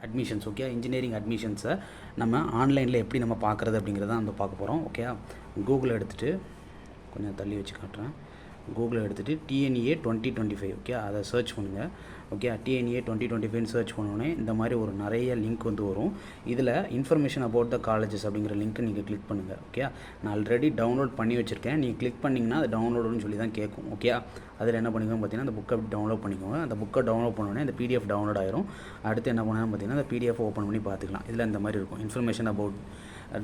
Admissions okay engineering அட்மிஷன்ஸை நம்ம ஆன்லைனில் எப்படி நம்ம பார்க்குறது அப்படிங்கிறத நம்ம பார்க்க போகிறோம் ஓகே. கூகுளில் எடுத்துகிட்டு கொஞ்சம் தள்ளி வச்சு காட்டுறேன். கூகுளில் எடுத்துகிட்டு டிஎன்ஏ 2025 ஓகே அதை சர்ச் பண்ணுங்கள் ஓகே. டிஎன்ஏ 2025 சர்ச் பண்ணோன்னே இந்த மாதிரி ஒரு நிறைய லிங்க் வந்து வரும். இதில் இன்ஃபர்மேஷன் அபவுட் த காலேஜஸ் அப்படிங்கிற லிங்க்கை நீங்கள் கிளிக் பண்ணுங்கள் ஓகே. நான் ஆல்ரெடி டவுன்லோட் பண்ணி வச்சுருக்கேன். நீங்கள் கிளிக் பண்ணிங்கன்னா அது டவுன்லோடுன்னு சொல்லி தான் கேட்கும் ஓகே. அதில் என்ன பண்ணிக்கோங்க பார்த்தீங்கன்னா அந்த புக்கை டவுன்லோட் பண்ணிக்கோங்க. அந்த புக்கை டவுன்லோட் பண்ணோன்னே இந்த பிடிஎஃப் டவுன்லோட் ஆயிரும். அடுத்து என்ன பண்ணணும் பார்த்தீங்கன்னா அந்த பிடிஎஃப் ஓப்பன் பண்ணி பார்த்துக்கலாம். இதில் இந்த மாதிரி இருக்கும் இன்ஃபர்மேஷன் அபவுட்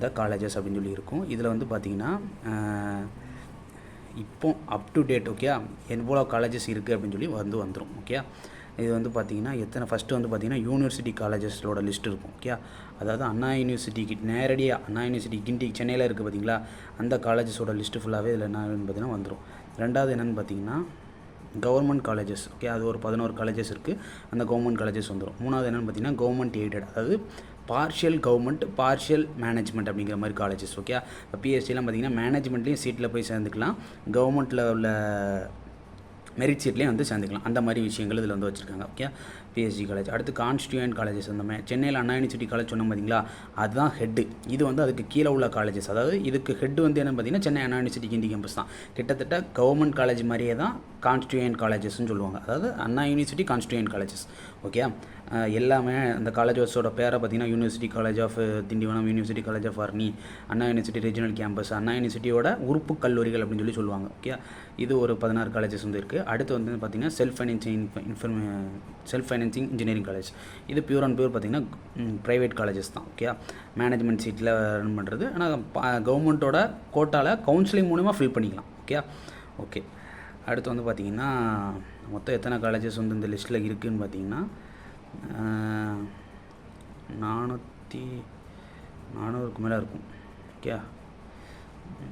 த காலேஜஸ் அப்படின்னு சொல்லி இருக்கும். இதில் வந்து பார்த்தீங்கன்னா இப்போ அப் டு டேட் ஓகே எவ்வளோ காலேஜஸ் இருக்குது அப்படின்னு சொல்லி வந்துடும் ஓகே. இது வந்து பார்த்திங்கன்னா எத்தனை ஃபஸ்ட்டு வந்து பார்த்திங்கன்னா யூனிவர்சிட்டி காலேஜஸோட லிஸ்ட் இருக்கும் ஓகே. அதாவது அண்ணா யூனிவர்சிட்டிக்கு நேரடியாக அண்ணா யூனிவர்சிட்டி கிண்டி சென்னையில் இருக்குது பார்த்திங்களா, அந்த காலேஜஸோட லிஸ்ட்டு ஃபுல்லாகவே இதில் என்னன்னு பார்த்திங்கன்னா வந்துடும். ரெண்டாவது என்னென்னு பார்த்திங்கன்னா கவர்மெண்ட் காலேஜஸ் ஓகே, அது ஒரு 11 காலேஜஸ் இருக்குது, அந்த கவர்மெண்ட் காலேஜஸ் வந்துடும். மூணாவது என்னென்னு பார்த்திங்கன்னா கவர்மெண்ட் எய்டட், அதாவது பார்ஷியல் கவர்மெண்ட் பார்ஷியல் மேனேஜ்மெண்ட் அப்படிங்கிற மாதிரி காலேஜஸ் ஓகே. இப்போ பிஎஸ்சிலாம் பார்த்திங்கன்னா மேனேஜ்மெண்ட்லேயும் சீட்டில் போய் சேர்ந்துக்கலாம், கவர்மெண்ட்டில் உள்ள மெரிட் சீட்லேயும் வந்து சேர்ந்துக்கலாம். அந்த மாதிரி விஷயங்கள் இதில் வந்து வச்சுருக்காங்க ஓகே. BSc college. அடுத்து கான்ஸ்டியூயன்ட் காலேஜஸ் அந்த மாதிரி சென்னையில் அண்ணா யூனிவர்சிட்டி காலேஜ் சொன்னோம் பார்த்தீங்களா, அதுதான் ஹெட்டு. இது வந்து அதுக்கு கீழே உள்ள காலேஜஸ், அதாவது இதுக்கு ஹெட் வந்து என்னென்னு பார்த்தீங்கன்னா சென்னை அண்ணா யூனிவர்சிட்டி கிண்டி கேம்பஸ் தான். கிட்டத்தட்ட கவர்மெண்ட் காலேஜ் மாதிரியே தான் கான்ஸ்டியூயன்ட் காலேஜஸ்ன்னு சொல்லுவாங்க, அதாவது Anna University constituent colleges okay. எல்லாமே அந்த காலேஜஸோட பேரை பார்த்தீங்கன்னா University College of Tindivanam, University College of Arni, Anna University regional campus, அண்ணா யூனிவர்சிட்டியோட உறுப்பு கல்லூரிகள் அப்படின்னு சொல்லி சொல்லுவாங்க ஓகே. இது ஒரு 16 காலேஜஸ் வந்து இருக்குது. அடுத்து வந்து பார்த்திங்கன்னா செல்ஃப் ஃபைனான்சிங் இன்ஜினியரிங் காலேஜ். இது பியூர் அண்ட் பியூர் பார்த்திங்கன்னா ப்ரைவேட் காலேஜஸ் தான் ஓகே. மேனேஜ்மெண்ட் சீட்டில் ரன் பண்ணுறது, ஆனால் கவர்மெண்ட்டோட கோட்டாவில் கவுன்சிலிங் மூலமாக ஃபில் பண்ணிக்கலாம் ஓகே. ஓகே அடுத்து வந்து பார்த்திங்கன்னா மொத்தம் எத்தனை காலேஜஸ் வந்து இந்த லிஸ்ட்டில் இருக்குதுன்னு பார்த்திங்கன்னா 400க்கு மேலே இருக்கும் ஓகே.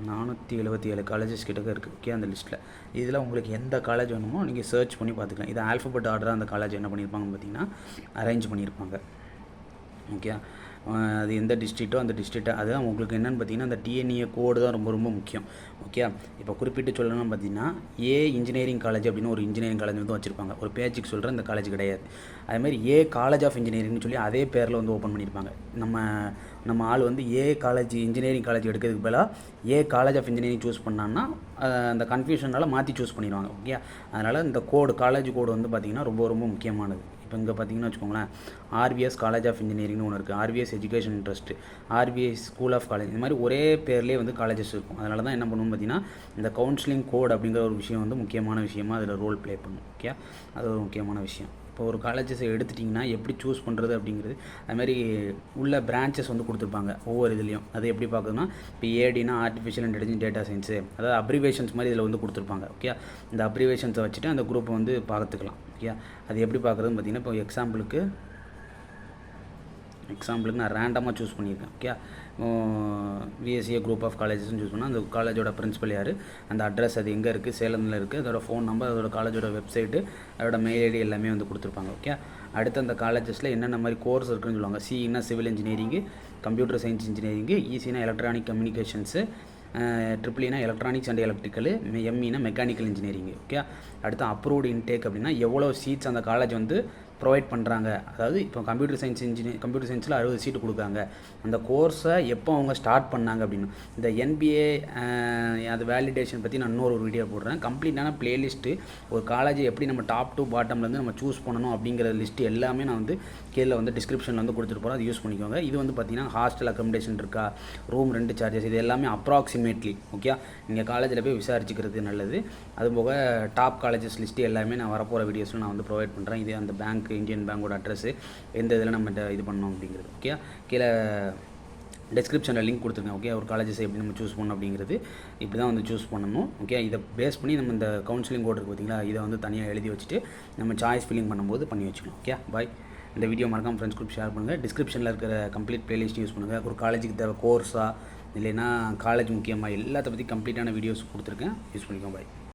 477 காலேஜஸ் கிட்டக்க இருக்குது ஓகே அந்த லிஸ்ட்டில். இதில் உங்களுக்கு எந்த காலேஜ் வேணுமோ நீங்கள் சர்ச் பண்ணி பார்த்துக்கலாம். இது ஆல்ஃபபெட் ஆர்டராக அந்த காலேஜ் என்ன பண்ணியிருப்பாங்கன்னு பார்த்தீங்கன்னா அரேஞ்ச் பண்ணியிருப்பாங்க ஓகே. அது எந்த டிஸ்ட்ரிக்ட்டோ அந்த டிஸ்ட்ரிக்ட்டை, அதுதான் உங்களுக்கு என்னென்னு பார்த்தீங்கன்னா அந்த டிஎன்ஏ கோடு தான் ரொம்ப ரொம்ப முக்கியம் ஓகே. இப்போ குறிப்பிட்டு சொல்லணும்னு பார்த்தீங்கன்னா ஏ இன்ஜினியரிங் காலேஜ் அப்படின்னு ஒரு இன்ஜினியரிங் காலேஜ் வந்து வச்சுருப்பாங்க. ஒரு பேச்சுக்கு சொல்கிற இந்த காலேஜ் கிடையாது. அதேமாதிரி ஏ காலேஜ் ஆஃப் இன்ஜினியரிங்னு சொல்லி அதே பேரில் வந்து ஓப்பன் பண்ணியிருப்பாங்க. நம்ம ஆள் வந்து ஏ காலேஜ் இன்ஜினியரிங் காலேஜ் எடுக்கிறதுக்கு பதிலாக ஏ காலேஜ் ஆஃப் இன்ஜினியரிங் சூஸ் பண்ணான்னா அந்த கன்ஃபியூஷனால் மாற்றி சூஸ் பண்ணிடுவாங்க ஓகே. அதனால் இந்த கோடு காலேஜ் கோடு வந்து பார்த்திங்கன்னா ரொம்ப ரொம்ப முக்கியமானது. இப்போ இங்கே பார்த்தீங்கன்னா வச்சுக்கோங்களேன், ஆர்விஎஸ் காலேஜ் ஆஃப் இன்ஜினியரிங்னு ஒன்று இருக்குது, RVS education trust, RVS school of college, இந்த மாதிரி ஒரே பேர்லேயே வந்து காலேஜஸ் இருக்கும். அதனால தான் என்ன பண்ணுவோம் பார்த்தீங்கன்னா இந்த கவுன்சிலிங் கோட் அப்படிங்கிற ஒரு விஷயம் வந்து முக்கியமான விஷயமாக அதில் ரோல் ப்ளே பண்ணும் ஓகே. அது ஒரு முக்கியமான விஷயம். இப்போ ஒரு காலேஜஸை எடுத்துட்டிங்கன்னா எப்படி சூஸ் பண்ணுறது அப்படிங்கிறது, அதுமாதிரி உள்ள பிரான்ச்சஸ் வந்து கொடுத்துருப்பாங்க ஒவ்வொரு இதுலேயும். அது எப்படி பார்க்குதுன்னா இப்போ ஏடினா ஆர்டிஃபிஷியல் இன்டெலிஜென்ஸ் டேட்டா சயின்ஸு, அதாவது அப்ரிவேஷன்ஸ் மாதிரி இதில் வந்து கொடுத்துருப்பாங்க ஓகே. இந்த அப்ரிவேஷன்ஸை வச்சுட்டு அந்த குரூப்பை வந்து பார்த்துக்கலாம் ஓகே. அது எப்படி பார்க்குறதுன்னு பார்த்தீங்கன்னா இப்போ எக்ஸாம்பிளுக்கு நான் ரேண்டமாக சூஸ் பண்ணியிருக்கேன் ஓகே. விஎஸ்சிஏ குரூப் ஆஃப் காலேஜஸ்ன்னு சூஸ் பண்ணால் அந்த காலேஜோட பிரின்சிபல் யார், அந்த அட்ரஸ் அது எங்கே இருக்குது, சேலமில் இருக்குது, அதோட ஃபோன் நம்பர், அதோட காலேஜோட வெப்சைட்டு, அதோட மெயில் ஐடி எல்லாமே வந்து கொடுத்துருப்பாங்க ஓகே. அடுத்து அந்த காலேஜஸில் என்னென்ன மாதிரி கோர்ஸ் இருக்குதுன்னு சொல்லுவாங்க. சிஇனா civil engineering, computer science engineering, இசினா எலக்ட்ரானிக் கம்யூனிகேஷன்ஸு, ட்ரிபிள்இனா எலக்ட்ரானிக்ஸ் அண்ட் எலக்ட்ரிக்கல், எம்இனா மெக்கானிக்கல் இன்ஜினியரிங் ஓகே. அடுத்து அப்ரூவ்டு இன்டேக் அப்படின்னா எவ்வளோ சீட்ஸ் அந்த காலேஜ் வந்து ப்ரொவைட் பண்ணுறாங்க. அதாவது இப்போ கம்ப்யூட்டர் சயின்ஸில் 60 சீட்டு கொடுக்குறாங்க. அந்த கோர்ஸை எப்போ அவங்க ஸ்டார்ட் பண்ணாங்க அப்படின்னு இந்த என்பிஏ அது வேலிடேஷன் பற்றி நான் இன்னொரு வீடியோ போடுறேன். கம்ப்ளீட்டான பிளேலிஸ்ட்டு ஒரு காலேஜை எப்படி நம்ம டாப் டு பாட்டம்லேருந்து நம்ம சூஸ் பண்ணணும் அப்படிங்கிற லிஸ்ட்டு எல்லாமே நான் வந்து கீழே வந்து டிஸ்கிரிப்ஷனில் வந்து கொடுத்துட்டு போகிறேன், அது யூஸ் பண்ணிக்கோங்க. இது வந்து பார்த்திங்கன்னா ஹாஸ்டல் அக்கமடேஷன் இருக்கா, ரூம் ரெண்ட் சார்ஜஸ், இது எல்லாமே அப்ராக்சிமேட்லி ஓகே. நீங்கள் காலேஜில் போய் விசாரிச்சுக்கிறது நல்லது. அதுபோக டாப் காலேஜஸ் லிஸ்ட்டு எல்லாமே நான் வரப்போகிற வீடியோஸில் நான் வந்து ப்ரொவைட் பண்ணுறேன். இது அந்த பேங்க் இந்தியன் பேங்கோட அட்ரஸ் எந்த இதில் நம்ம இது பண்ணோம் அப்படிங்கிறது ஓகே. கீழே டிஸ்கிரிப்ஷனில் லிங்க் கொடுத்துருக்கேன் ஓகே. ஒரு காலேஜஸ் எப்படி நம்ம சூஸ் பண்ணணும் அப்படிங்கிறது இப்படி தான் வந்து சூஸ் பண்ணணும் ஓகே. இதை பேஸ் பண்ணி நம்ம இந்த கவுன்சிலிங் கோட் இருக்குது பார்த்தீங்களா, இதை வந்து தனியாக எழுதி வச்சுட்டு நம்ம சாய்ஸ் ஃபில்லிங் பண்ணும்போது பண்ணி வச்சுக்கணும் ஓகே. பாய். இந்த வீடியோ மறக்காமல் ஃப்ரெண்ட்ஸ் குரூப் ஷேர் பண்ணுங்கள். டிஸ்கிரிப்ஷனில் இருக்கிற கம்ப்ளீட் பிளேலிஸ்ட் யூஸ் பண்ணுங்கள். ஒரு காலேஜுக்கு தேவை கோர்ஸாக இல்லைன்னா காலேஜ் முக்கியமாக எல்லாத்த பற்றி கம்ப்ளீட்டான வீடியோஸ் கொடுத்துருக்கேன், யூஸ் பண்ணிக்கோங்க. பாய்.